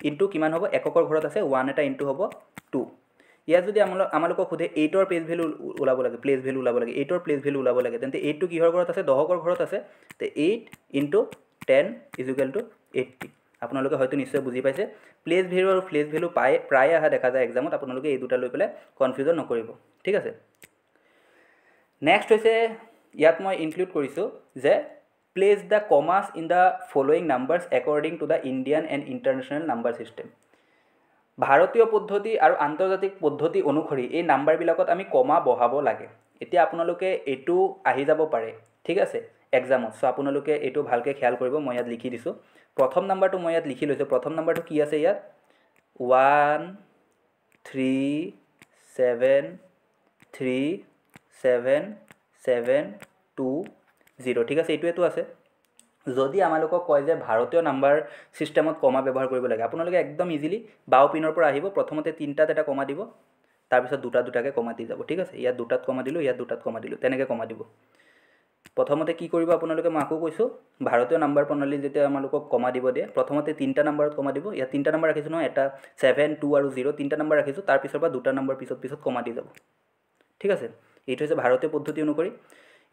ইনটু কিমান হ'ব এককৰ ঘৰত আছে 1 এটা ইনটু হ'ব 2 ইয়াত যদি আমালোকক সোধে 8ৰ প্লেস ভেলু ওলাব লাগে 8ৰ প্লেস ভেলু ওলাব লাগে তেন্তে 8 টো কিহৰ ঘৰত আছে দশকৰ ঘৰত আছে তে 8 * 10 = 80 আপোনালোকে হয়তো নিশ্চয় বুজি পাইছে প্লেস ভেলু আৰু প্লেস ভেলু প্ৰায় আহা দেখা যায় এক্সামত আপোনালোকে এই দুটা লৈ পেলে কনফিউজন নকৰিব ঠিক আছে নেক্সট হৈছে ইয়াত মই ইনক্লুড কৰিছো যে place the commas in the following numbers according to the Indian and international number system ভাৰতীয় পদ্ধতি আৰু আন্তৰ্জাতিক পদ্ধতি অনুসৰি এই নাম্বাৰ বিলাকত আমি কমা বহাব লাগে এতিয়া আপোনালোকে এটো আহি যাব পাৰে ঠিক আছে এক্সামত সো আপোনালোকে এটো ভালকে খেয়াল কৰিব মই ইয়াত লিখি দিছো প্ৰথম নাম্বাৰটো মই ইয়াত লিখি লৈছো প্ৰথম নাম্বাৰটো কি আছে ইয়াত 1 3 7 3 7 7 2 0 ঠিক আছে এটোটো আছে যদি আমালোকক কয় যে ভাৰতীয় নাম্বাৰ সিস্টেমত কমা ব্যৱহাৰ কৰিব লাগে আপোনালোকে একদম ইজিলি বাও পিনৰ পৰা আহিব প্ৰথমতে তিনটাত এটা কমা দিব তাৰ পিছত দুটাকে কমা দি যাব ঠিক আছে ইয়াত দুটাত কমা দিলো ইয়াত দুটাত কমা দিলো তেনেকৈ কমা দিব প্ৰথমতে কি কৰিব আপোনালোকে মাকো কৈছো ভাৰতীয় নাম্বাৰ প্ৰণালী যেতিয়া আমালোকক কমা দিব দিয়ে প্ৰথমতে তিনটা নাম্বাৰত কমা দিব ইয়াত তিনটা নাম্বাৰ ৰাখিছো ন এটা 7 2 আৰু 0 তিনটা নাম্বাৰ ৰাখিছো তাৰ পিছৰ পৰা দুটা নাম্বাৰ পিছত কমা দি যাব ঠিক আছে এইটো হৈছে ভাৰতীয় পদ্ধতি অনুসৰি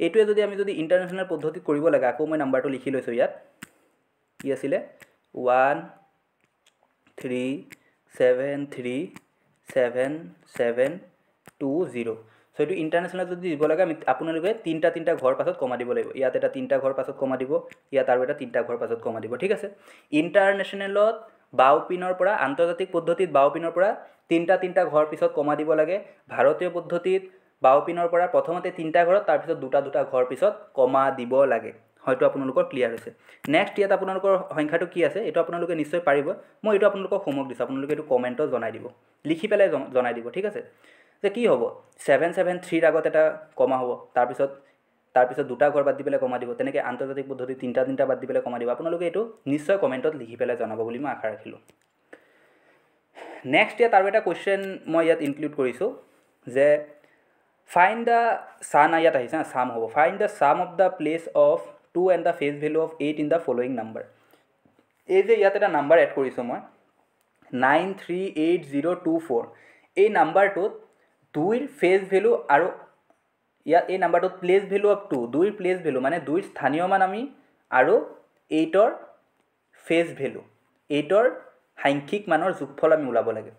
এইটোৱে যদি আমি যদি ইন্টাৰনেশনাল পদ্ধতি কৰিব লাগে আকৌ মই নাম্বাৰটো লিখি লৈছো ইয়াত কি আছিল 1 3 7 3 7 7 2 0 সো এটো ইন্টাৰনেশনাল যদি দিব লাগে আমি আপোনালোকে তিনটা ঘৰ পাছত কমা দিব লাগিব ইয়াত এটা তিনটা ঘৰ পাছত কমা দিব ইয়াত আৰু এটা তিনটা ঘৰ পাছত কমা দিব ঠিক আছে ইন্টাৰনেশনালত বাও পিনৰ পৰা আন্তৰ্জাতিক পদ্ধতিত বাও পিনৰ পৰা তিনটা ঘৰ পিছত কমা দিব লাগে ভাৰতীয় পদ্ধতিত বাও পিনৰ পৰা প্ৰথমতে তিনটা ঘৰত তাৰ পিছত দুটা ঘৰ পিছত কমা দিব লাগে হয়তো আপোনালোকৰ ক্লিয়াৰ হৈছে নেক্সট ইয়াত আপোনালোকৰ সংখ্যাটো কি আছে এটো আপোনালোকে নিশ্চয় পাৰিব মই এটো আপোনালোকক হোমৱৰ্ক দিছো আপোনালোকে এটো কমেন্টত জনাই দিব লিখি পেলাই জনাই দিব ঠিক আছে যে কি হ'ব 773 ৰ আগত এটা কমা হ'ব তাৰ পিছত দুটা ঘৰ বাদ দি পেলাই কমা দিব তেনেকৈ আন্তৰ্জাতিক পদ্ধতি তিনটা বাদ দি পেলাই কমা দিব আপোনালোকে এটো নিশ্চয় কমেন্টত লিখি পেলাই জনাব বুলি মই আশা ৰাখিলো নেক্সট ইয়াত আৰু এটা কোৱেশ্চন মই ইয়াত ইনক্লুড কৰিছো যে find the sum ayat ahisa sum hobo find the sum of the place of 2 and the face value of 8 in the following number ei je yat eta number add koriso moi 938024 ei number to 2 er face value aru ya ei number to place value of 2 2 er place value mane 2 er sthaniyo man ami aru 8 or face value 8 or সাংখ্যিক মানৰ যোগফল আমি উলাব লাগে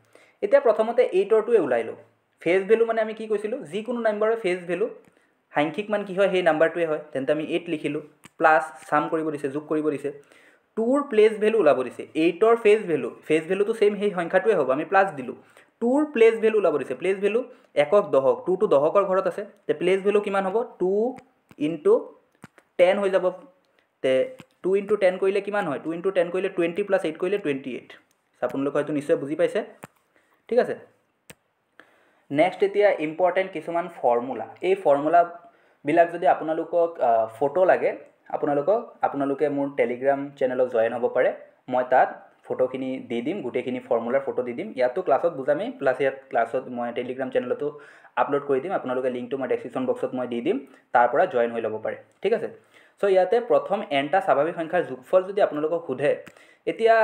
এতিয়া প্ৰথমতে 8 or 2 A উলাইলো phase भैलू माने आमी कि কৈছিলো যিকোনো নাম্বাৰৰ फेज भैलू সাংখ্যিক মান কি হয় সেই নাম্বাৰটোৱে হয় তেন্তে আমি 8 লিখিলো প্লাস সাম কৰিব দিছে যোগ কৰিব দিছে 2 ৰ প্লেস ভ্যালু ওলাব দিছে 8 ৰ फेज ভ্যালু তো সেম সেই সংখ্যাটোৱে হ'ব আমি প্লাস দিলো 2 ৰ প্লেস ভ্যালু ওলাব দিছে প্লেস ভ্যালু একক দশক 2 টো দশকৰ ঘৰত আছে তে প্লেস ভ্যালু কিমান হ'ব 2 * 10 হৈ যাব তে 2 × 10 কৰিলে কিমান হয় 2 × 10 কৰিলে 20 + 8 কৰিলে 28 আপোনালোকে হয়তো নিশ্চয় বুজি পাইছে ঠিক আছে নেক্সট এতিয়া ইম্পৰ্টেণ্ট কিছুমান ফৰ্মুলা এই ফৰ্মুলাবিলাক যদি আপোনালোকক ফটো লাগে আপোনালোকে মোৰ টেলিগ্ৰাম চেনেলত জয়েন হ'ব পাৰে মই তাত ফটোখিনি দি দিম গোটেইখিনি ফৰ্মুলাৰ ফটো দি দিম ইয়াতো ক্লাছত বুজামেই প্লাছ ইয়াত ক্লাছত মই টেলিগ্ৰাম চেনেলতো আপলোড কৰি দিম আপোনালোকে লিংকটো মই ডেছক্ৰিপশ্যন বক্সত মই দি দিম তাৰ পৰা জয়েন হৈ ল'ব পাৰে ঠিক আছে সো ইয়াতে প্ৰথম nটা স্বাভাৱিক সংখ্যাৰ যোগফল যদি আপোনালোকক সোধে এতিয়া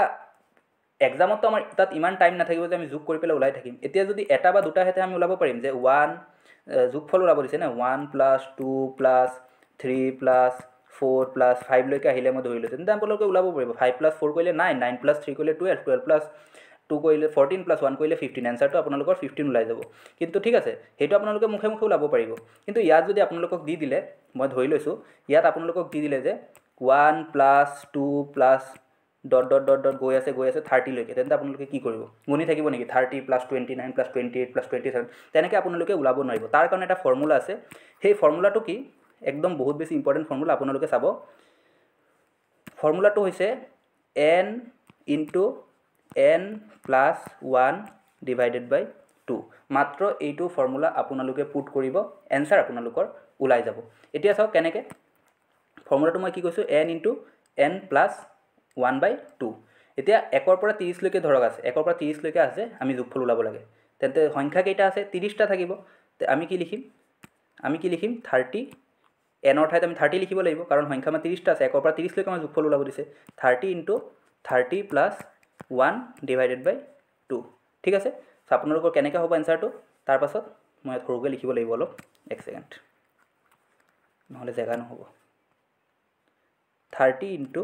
এক্সামতো আমাৰ তাত ইমান টাইম নাথাকিব যে আমি যোগ কৰি পেলাই ওলাই থাকিম এতিয়া যদি এটা বা দুটা হেতে আমি ওলাব পাৰিম যে 1 যোগফল ওলাব দিছে না 1 + 2 + 3 + 4 + 5 লৈকে আহিলে মই ধৰি লৈছোঁ তেন্তে আপোনালোকে ওলাব পাৰিব 5 + 4 কৰিলে 9 9 + 3 কৰিলে 12 12 + 2 কৰিলে 14 + 1 কৰিলে 15 এনসাৰটো আপোনালোকৰ 15 ওলাই যাব কিন্তু ঠিক আছে সেইটো আপোনালোকে মুখে মুখে ওলাব পাৰিব কিন্তু ইয়াত যদি আপোনালোকক দি দিলে মই ধৰি লৈছোঁ ইয়াত আপোনালোকক দি দিলে যে 1 + 2 + ... গৈ আছে 30 লৈকে তেন্তে আপোনালোকে কি কৰিব গুণি থাকিব নেকি 30 + 29 + 28 + 27 তেনেকৈ আপোনালোকে ওলাব নোৱাৰিব তাৰ কাৰণে এটা ফৰ্মুলা আছে সেই ফৰ্মুলাটো কি একদম বহুত বেছি ইম্পৰ্টেণ্ট ফৰ্মুলা আপোনালোকে চাব ফৰ্মুলাটো হৈছে n * n + 1 / 2 মাত্ৰ এইটো ফৰ্মুলা আপোনালোকে পুট কৰিব এনসাৰ আপোনালোকৰ ওলাই যাব এতিয়া চাওক কেনেকৈ ফৰ্মুলাটো মই কি কৈছোঁ n * n + 1/2 এতিয়া 1 ৰ পৰা 30 লৈকে ধৰক আছে 1 ৰ পৰা 30 লৈকে আছে আমি যোগফল ওলাব লাগে তেন্তে সংখ্যা কেইটা আছে 30টা থাকিব তে আমি কি লিখিম 30 n ৰ ঠাইত আমি 30 লিখিব লাগিব কাৰণ সংখ্যা আমাৰ 30টা আছে 1 ৰ পৰা 30 লৈকে আমাৰ যোগফল ওলাব দিছে 30 * 30 + 1 / 2 ঠিক আছে সো আপোনালোকৰ কেনেকৈ হ'ব এনসাৰটো তাৰ পাছত মই সৰুকৈ লিখিব লাগিব অলপ এক সেকেন্ড নহলে জায়গা নহ'ব 30 *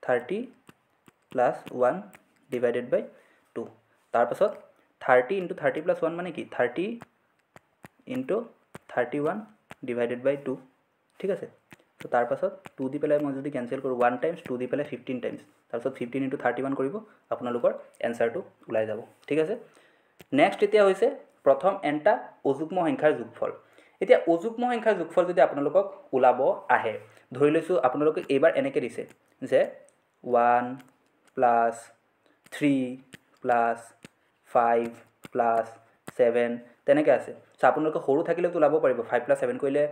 30 + 1 / 2 তাৰ পাছত 30 * 30 + 1 মানে কি 30 * 31 / 2 ঠিক আছে তো তাৰ পাছত 2 দি পেলাই মই যদি কেনসেল কৰোঁ 1 টাইমছ 2 দি পেলাই 15 টাইমছ তাৰ পাছত 15 * 31 কৰিব আপোনালোকৰ এনসাৰটো ওলাই যাব ঠিক আছে নেক্সট এতিয়া হৈছে প্ৰথম nটা অযুগ্ম সংখ্যাৰ যোগফল এতিয়া অযুগ্ম সংখ্যাৰ যোগফল যদি আপোনালোকক ওলাব আহে ধৰি লৈছোঁ আপোনালোকে এইবাৰ এনেকৈ দিছে যে 1 + 3 + 5 + 7 তেনেকৈ আছে সো আপোনালোকে সৰু থাকিলেতো ওলাব পাৰিব 5 + 7 কৰিলে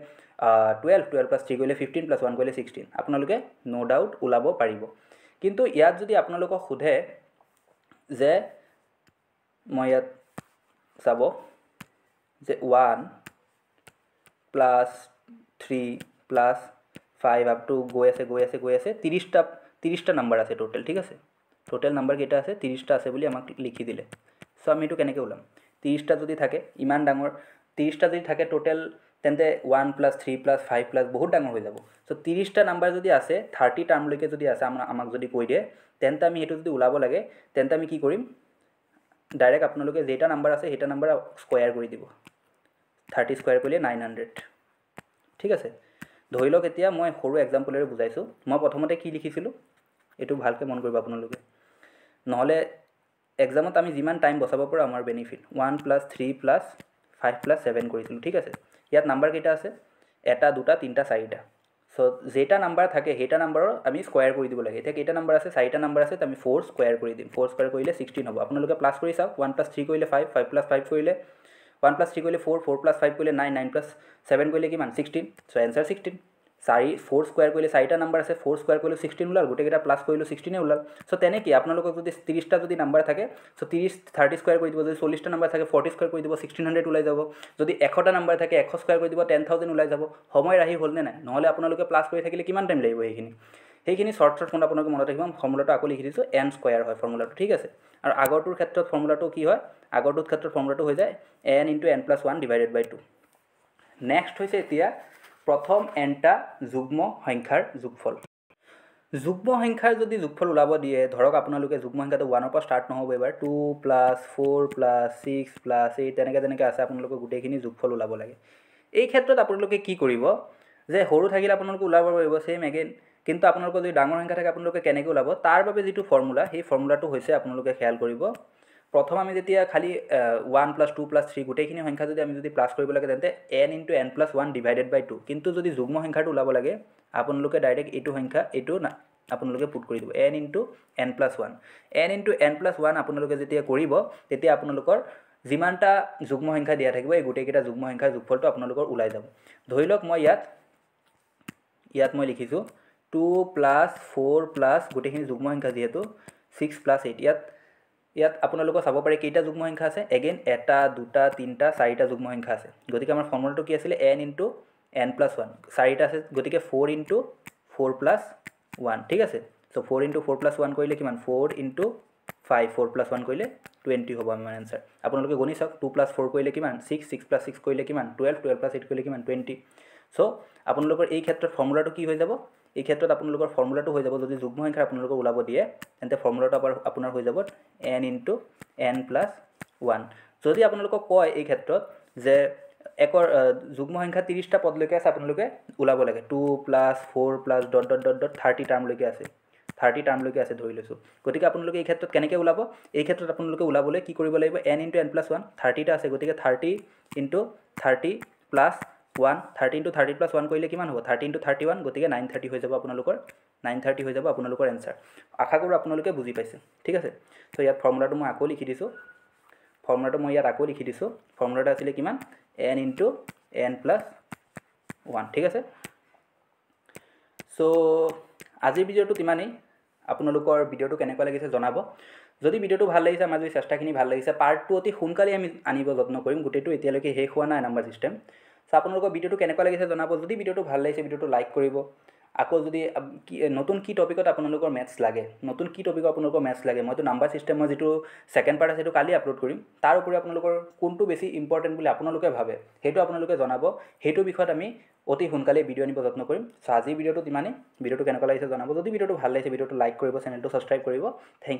12 12 + 3 কৰিলে 15 + 1 কৰিলে 16 আপোনালোকে নো ডাউট ওলাব পাৰিব কিন্তু ইয়াত যদি আপোনালোকক সোধে যে মই ইয়াত চাব যে 1 + 3 + 5 আপ টু গৈ আছে 30টা নাম্বাৰ আছে টোটেল ঠিক আছে টোটেল নাম্বাৰ কেইটা আছে 30টা আছে বুলি আমাক লিখি দিলে সো আমি এইটো কেনেকৈ ওলাম 30টা যদি থাকে ইমান ডাঙৰ 30টা যদি থাকে টোটেল তেন্তে 1 + 3 + 5 + বহুত ডাঙৰ হৈ যাব সো 30টা নাম্বাৰ যদি আছে 30 টাৰ্মলৈকে যদি আছে আমাক যদি কৈ দিয়ে তেন্তে আমি সেইটো যদি ওলাব লাগে তেন্তে আমি কি কৰিম ডাইৰেক্ট আপোনালোকে যেটা নাম্বাৰ আছে সেইটা নাম্বাৰ স্কয়াৰ কৰি দিব 30 স্কয়াৰ কৰিলে 900 ঠিক আছে ধৰি লওক এতিয়া মই সৰু এক্সাম্পলেৰে বুজাইছোঁ মই প্ৰথমতে কি লিখিছিলোঁ এইটো ভালকৈ মন কৰিব আপোনালোকে নহলে এক্সামত আমি যিমান টাইম বচাব পাৰোঁ আমাৰ বেনিফিট 1 + 3 + 5 + 7 কৰিছিলোঁ ঠিক আছে ইয়াত নাম্বাৰ কেইটা আছে এটা দুটা তিনিটা চাৰিটা সো যেটা নাম্বাৰ থাকে সেইটা নাম্বাৰৰ আমি স্কয়াৰ কৰি দিব লাগে এতিয়া কেইটা নাম্বাৰ আছে চাৰিটা নাম্বাৰ আছে আমি 4 স্কয়াৰ কৰি দিম 4 স্কয়াৰ কৰিলে 16 হ'ব আপোনালোকে প্লাস কৰি চাওক 1 + 3 কৰিলে 5 5 + 5 কৰিলে 1 + 3 কৰিলে 4 4 + 5 কৰিলে 9 9 + 7 কৰিলে কিমান 16 সো এনসাৰ 16 4 স্কয়াৰ কৰিলে চাৰিটা নাম্বাৰ আছে 4 স্কয়াৰ কৰিলে 16 ওলাল গোটেইকেইটা প্লাস কৰিলে 16 ওলাল সো তেনেকৈ আপোনালোকক যদি 30টা যদি নাম্বাৰ থাকে সো 30 স্কয়াৰ কৰি দিব যদি 40টা নাম্বাৰ থাকে 40 স্কয়াৰ কৰি দিব 1600 ওলাই যাব যদি 100টা নাম্বাৰ থাকে 100 স্কয়াৰ কৰি দিব 10000 ওলাই যাব সময় ৰাহি হ'ল নে নাই নহলে আপোনালোকে প্লাস কৰি থাকিলে কিমান টাইম লাগিব সেইখিনি শৰ্ট ফৰ্ম আপোনালোকে মনত ৰাখিব ফৰ্মুলাটো আকৌ লিখি দিছোঁ n স্কয়াৰ হয় ফৰ্মুলাটো ঠিক আছে আৰু আগৰটোৰ ক্ষেত্ৰত ফৰ্মুলাটো কি হয় আগৰটোৰ ক্ষেত্ৰত ফৰ্মুলাটো হৈ যায় n * n + 1 / 2 নেক্সট হৈছে এতিয়া প্ৰথম nটা যুগ্ম সংখ্যাৰ যোগফল যুগ্ম সংখ্যাৰ যদি যোগফল ওলাব দিয়ে ধৰক আপোনালোকে যুগ্ম সংখ্যাটো 1 ৰ পৰা ষ্টাৰ্ট নহ'ব এবাৰ 2 + 4 + 6 + 8 তেনেকৈ আছে আপোনালোকে গোটেইখিনি যোগফল ওলাব লাগে এই ক্ষেত্ৰত আপোনালোকে কি কৰিব যে সৰু থাকিলে আপোনালোকে ওলাব পাৰিব সেম এগেইন কিন্তু আপোনালোকৰ যদি ডাঙৰ সংখ্যা থাকে আপোনালোকে কেনেকৈ ওলাব তাৰ বাবে যিটো ফৰ্মুলা সেই ফৰ্মুলাটো হৈছে আপোনালোকে খেয়াল কৰিব প্ৰথম আমি যেতিয়া খালি 1 + 2 + 3 গোটেইখিনি সংখ্যা যদি আমি যদি প্লাছ কৰিব লাগে তেন্তে n × n + 1 / 2, কিন্তু যদি যুগ্ম সংখ্যাটো ওলাব লাগে আপোনালোকে ডাইৰেক্ট এইটো সংখ্যা এইটো আপোনালোকে পুট কৰি দিব n × n + 1 n × n + 1 আপোনালোকে যেতিয়া কৰিব তেতিয়া আপোনালোকৰ যিমানটা যুগ্ম সংখ্যা দিয়া থাকিব এই গোটেইকেইটা যুগ্ম সংখ্যাৰ যোগফলটো আপোনালোকৰ ওলাই যাব। ধৰি লওক মই ইয়াত মই লিখিছোঁ 2 + 4 + গোটেইখিনি যুগ্ম সংখ্যা যিহেতু 6 + 8 ইয়াত আপোনালোকে চাব পাৰে কেইটা যুগ্ম সংখ্যা আছে এগেইন এটা দুটা তিনিটা চাৰিটা যুগ্ম সংখ্যা আছে গতিকে আমাৰ ফৰ্মুলাটো কি আছিলে n × n + 1 চাৰিটা আছে গতিকে 4 × 4 + 1 ঠিক আছে সো 4 × 4 + 1 কৰিলে কিমান 4 × 5 4 + 1 কৰিলে 20 হ'ব আমাৰ আনসাৰ আপোনালোকে গণি চাওক 2 + 4 কৰিলে কিমান 6 6 + 6 কৰিলে কিমান 12 12 + 8 কৰিলে কিমান 20 সো আপোনালোকৰ এই ক্ষেত্ৰত ফৰ্মুলাটো কি হৈ যাব এই ক্ষেত্ৰত আপোনালোকৰ ফৰ্মুলাটো হৈ যাব যদি যুগ্ম সংখ্যা আপোনালোকক ওলাব দিয়ে তেন্তে ফৰ্মুলাটো আপোনাৰ হৈ যাব n × n + 1 যদি আপোনালোকক কয় এই ক্ষেত্ৰত যে একৰ যুগ্ম সংখ্যা 30টা পদলৈকে আছে আপোনালোকে ওলাব লাগে 2 + 4 + ... 30 টাৰ্মলৈকে আছে 30 টাৰ্মলৈকে আছে ধৰি লৈছোঁ গতিকে আপোনালোকে এই ক্ষেত্ৰত কেনেকৈ ওলাব এই ক্ষেত্ৰত আপোনালোকে ওলাবলৈ কি কৰিব লাগিব n × n + 1 30টা আছে গতিকে 30 × 30 + 1 30 × 30 + 1 কৰিলে কিমান হ'ব 30 × 31 গতিকে 930 হৈ যাব আপোনালোকৰ 930 হৈ যাব আপোনালোকৰ এনসাৰ আশা কৰোঁ আপোনালোকে বুজি পাইছে ঠিক আছে তো ইয়াত ফৰ্মুলাটো মই আকৌ লিখি দিছোঁ ফৰ্মুলাটো আছিলে কিমান n × n + 1 ঠিক আছে সো আজিৰ ভিডিঅ'টো ইমানেই আপোনালোকৰ ভিডিঅ'টো কেনেকুৱা লাগিছে জনাব যদি ভিডিঅ'টো ভাল লাগিছে আমাৰ যদি চেষ্টাখিনি ভাল লাগিছে পাৰ্ট 2 অতি সোনকালে আমি আনিব যত্ন কৰিম গোটেইটো এতিয়ালৈকে শেষ হোৱা নাই নাম্বাৰ সিস্টেম সো আপোনালোকৰ ভিডিঅ'টো কেনেকুৱা লাগিছে জনাব যদি ভিডিঅ'টো ভাল লাগিছে ভিডিঅ'টো লাইক কৰিব আকৌ যদি নতুন কি টপিকত আপোনালোকৰ মেথছ লাগে মইতো নাম্বাৰ সিস্টেমৰ যিটো সেকেন্ড পাৰ্ট আছে সেইটো কালি আপলোড কৰিম তাৰ উপৰি আপোনালোকৰ কোনটো বেছি ইম্পৰ্টেন্ট বুলি আপোনালোকে ভাবে সেইটো আপোনালোকে জনাব সেইটো বিষয়ত আমি অতি সোনকালে ভিডিঅ' আনিব যত্ন কৰিম সো আজি ভিডিঅ'টো ইমানেই ভিডিঅ'টো কেনেকুৱা লাগিছে জনাব যদি ভিডিঅ'টো ভাল লাগিছে ভিডিঅ'টো লাইক কৰিব চেনেলটো সাবস্ক্ৰাইব কৰিব থ্যাংক ইউ